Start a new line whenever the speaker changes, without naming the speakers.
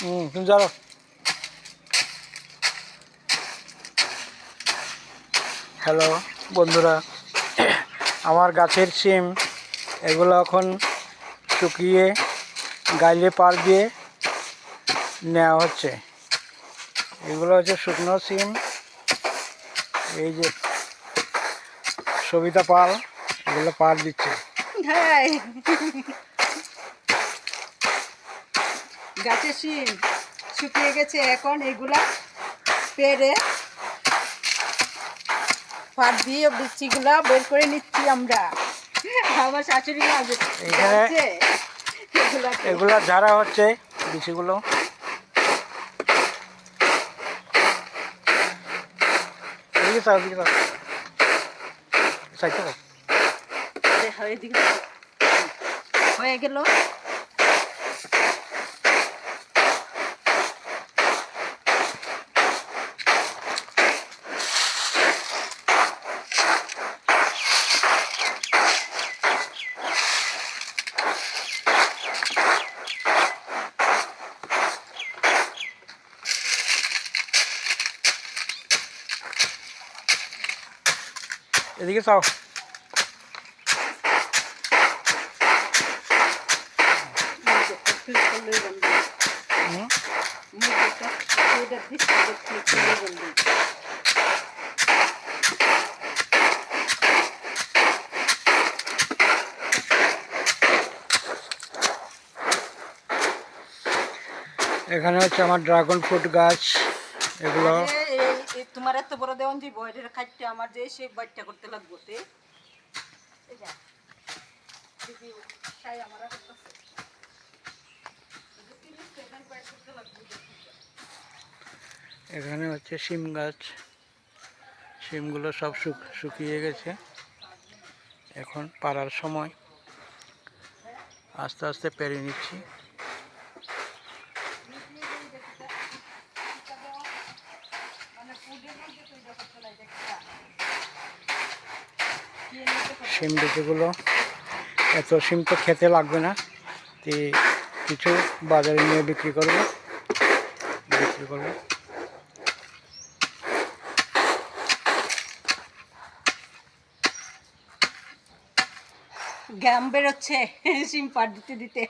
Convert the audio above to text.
তুমি জানো। হ্যালো বন্ধুরা, আমার গাছের সিম এগুলো এখন শুকিয়ে গাইলে পার দিয়ে নেওয়া হচ্ছে। এগুলো হচ্ছে শুকনো সিম। এই যে সবিতা পাল এগুলো পার দিচ্ছে।
গাছের সিম শুকিয়ে গেছে, এখন এগুলা পেরে পার দিয়ে বিচিগুলা বের করে নিচ্ছি আমরা। আমার শাশুড়ি
এখানে এগুলা ঝাড়া হচ্ছে বিচিগুলো।
হয়ে গেল।
এদিকে চাও। এখানে হচ্ছে আমার ড্রাগন ফ্রুট গাছ। এগুলো
তোমার এত বড় দেওয়ান যে বয়ডের খাইতে আমার যে সে বাইটটা করতে লাগবো তে
এখানে হচ্ছে শিম গাছ। শিমগুলো সব শুকিয়ে গেছে, এখন পাড়ার সময়। আস্তে আস্তে পেরে নিচ্ছি। শিম বিচিগুলো, এত শিম তো খেতে লাগবে না, তো কিছু বাজারে নিয়ে বিক্রি করবো।
গ্যাম বেরোচ্ছে সিম পাট দিতে দিতে।